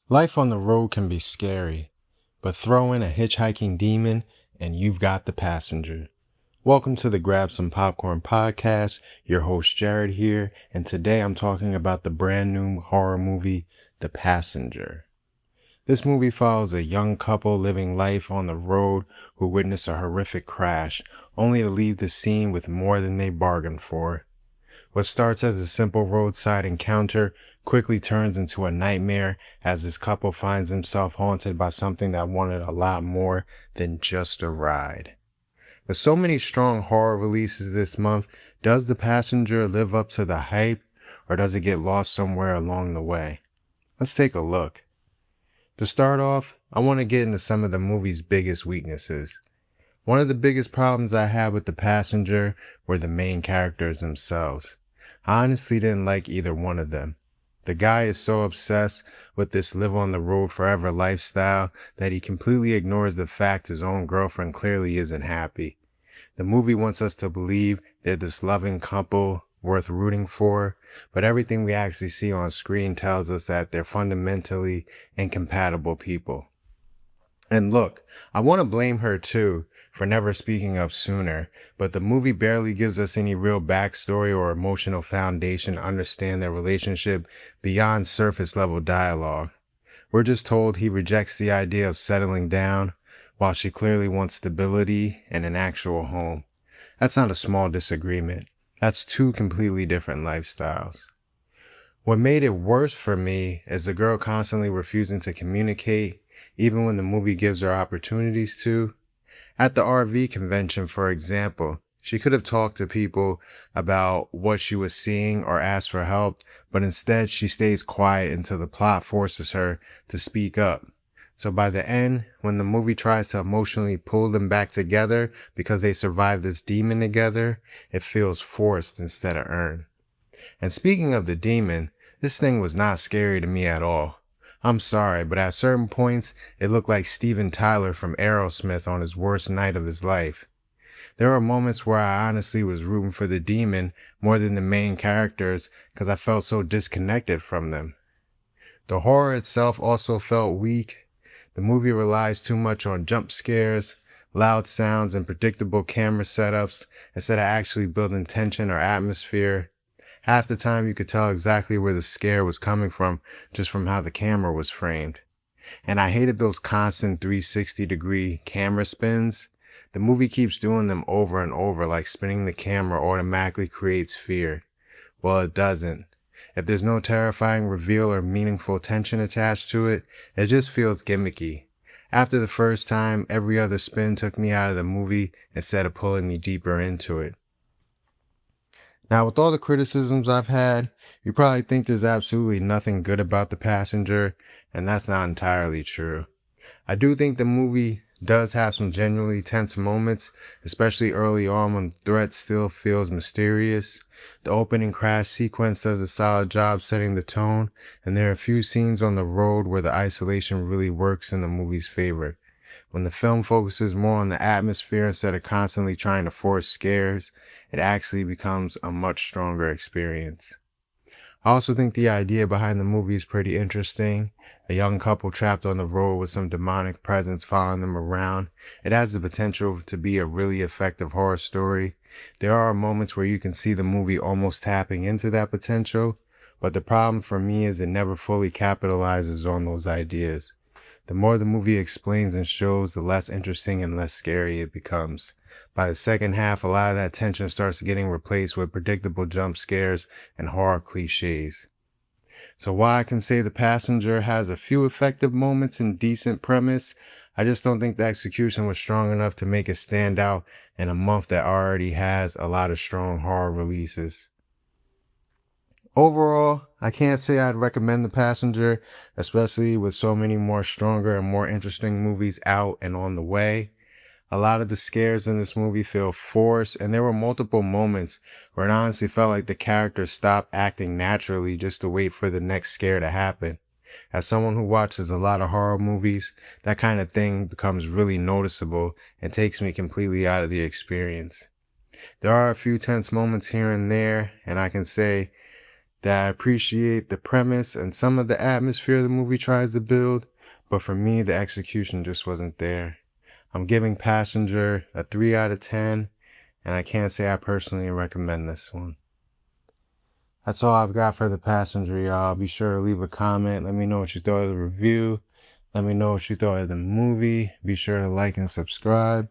Life on the road can be scary, but throw in a hitchhiking demon and you've got the passenger. Welcome to the Grab Some Popcorn podcast. Your host Jared here, and today I'm talking about the brand new horror movie, The Passenger. This movie follows a young couple living life on the road who witness a horrific crash, only to leave the scene with more than they bargained for. What starts as a simple roadside encounter quickly turns into a nightmare as this couple finds himself haunted by something that wanted a lot more than just a ride. With so many strong horror releases this month, does The Passenger live up to the hype, or does it get lost somewhere along the way? Let's take a look. To start off, I want to get into some of the movie's biggest weaknesses. One of the biggest problems I had with The Passenger were the main characters themselves. I honestly didn't like either one of them. The guy is so obsessed with this live on the road forever lifestyle that he completely ignores the fact his own girlfriend clearly isn't happy. The movie wants us to believe they're this loving couple worth rooting for, but everything we actually see on screen tells us that they're fundamentally incompatible people. And look, I want to blame her too for never speaking up sooner, but the movie barely gives us any real backstory or emotional foundation to understand their relationship beyond surface level dialogue. We're just told he rejects the idea of settling down, while she clearly wants stability and an actual home. That's not a small disagreement. That's two completely different lifestyles. What made it worse for me is the girl constantly refusing to communicate, even when the movie gives her opportunities to. At the RV convention, for example, she could have talked to people about what she was seeing or asked for help, but instead she stays quiet until the plot forces her to speak up. So by the end, when the movie tries to emotionally pull them back together because they survived this demon together, it feels forced instead of earned. And speaking of the demon, this thing was not scary to me at all. I'm sorry, but at certain points, it looked like Steven Tyler from Aerosmith on his worst night of his life. There are moments where I honestly was rooting for the demon more than the main characters because I felt so disconnected from them. The horror itself also felt weak. The movie relies too much on jump scares, loud sounds, and predictable camera setups instead of actually building tension or atmosphere. Half the time you could tell exactly where the scare was coming from just from how the camera was framed. And I hated those constant 360-degree camera spins. The movie keeps doing them over and over, like spinning the camera automatically creates fear. Well, it doesn't. If there's no terrifying reveal or meaningful tension attached to it, it just feels gimmicky. After the first time, every other spin took me out of the movie instead of pulling me deeper into it. Now, with all the criticisms I've had, you probably think there's absolutely nothing good about The Passenger, and that's not entirely true. I do think the movie does have some genuinely tense moments, especially early on when the threat still feels mysterious. The opening crash sequence does a solid job setting the tone, and there are a few scenes on the road where the isolation really works in the movie's favor. When the film focuses more on the atmosphere instead of constantly trying to force scares, it actually becomes a much stronger experience. I also think the idea behind the movie is pretty interesting. A young couple trapped on the road with some demonic presence following them around. It has the potential to be a really effective horror story. There are moments where you can see the movie almost tapping into that potential, but the problem for me is it never fully capitalizes on those ideas. The more the movie explains and shows, the less interesting and less scary it becomes. By the second half, a lot of that tension starts getting replaced with predictable jump scares and horror cliches. So while I can say The Passenger has a few effective moments and decent premise, I just don't think the execution was strong enough to make it stand out in a month that already has a lot of strong horror releases. Overall, I can't say I'd recommend The Passenger, especially with so many more stronger and more interesting movies out and on the way. A lot of the scares in this movie feel forced, and there were multiple moments where it honestly felt like the characters stopped acting naturally just to wait for the next scare to happen. As someone who watches a lot of horror movies, that kind of thing becomes really noticeable and takes me completely out of the experience. There are a few tense moments here and there, and I can say that I appreciate the premise and some of the atmosphere the movie tries to build, but for me, the execution just wasn't there. I'm giving Passenger a 3 out of 10, and I can't say I personally recommend this one. That's all I've got for The Passenger, y'all. Be sure to leave a comment. Let me know what you thought of the review. Let me know what you thought of the movie. Be sure to like and subscribe,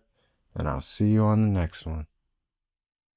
and I'll see you on the next one.